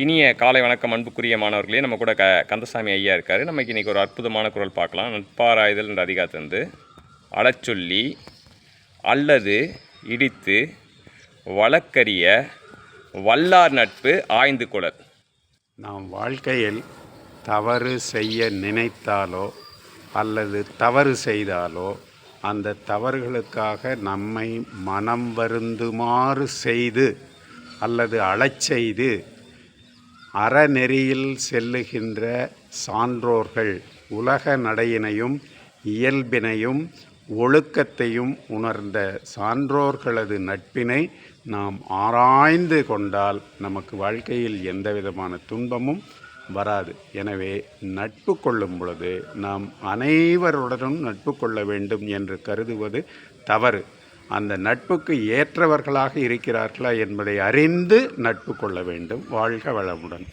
இனிய காலை வணக்கம் அன்புக்குரிய மாணவர்களே. நம்ம கூட கந்தசாமி ஐயா இருக்கார். நமக்கு இன்றைக்கி ஒரு அற்புதமான குறள் பார்க்கலாம். நட்பாராய்தல் என்ற அதிகாரத்திலிருந்து அழச்சொல்லி அல்லது இடித்து வழக்கறிய வல்லார் நட்பு ஆய்ந்து கொளல். நாம் வாழ்க்கையில் தவறு செய்ய நினைத்தாலோ அல்லது தவறு செய்தாலோ அந்த தவறுகளுக்காக நம்மை மனம் வருந்துமாறு செய்து அல்லது அழச்செய்து அறநெறியில் செல்லுகின்ற சான்றோர்கள் உலக நடையினையும் இயல்பினையும் ஒழுக்கத்தையும் உணர்ந்த சான்றோர்களது நட்பினை நாம் ஆராய்ந்து கொண்டால் நமக்கு வாழ்க்கையில் எந்த விதமான துன்பமும் வராது. எனவே நட்பு கொள்ளும் பொழுது நாம் அனைவருடனும் நட்பு கொள்ள வேண்டும் என்று கருதுவது தவறு. அந்த நட்புக்கு ஏற்றவர்களாக இருக்கிறார்களா என்பதை அறிந்து நட்பு கொள்ள வேண்டும். வாழ்க வளமுடன்.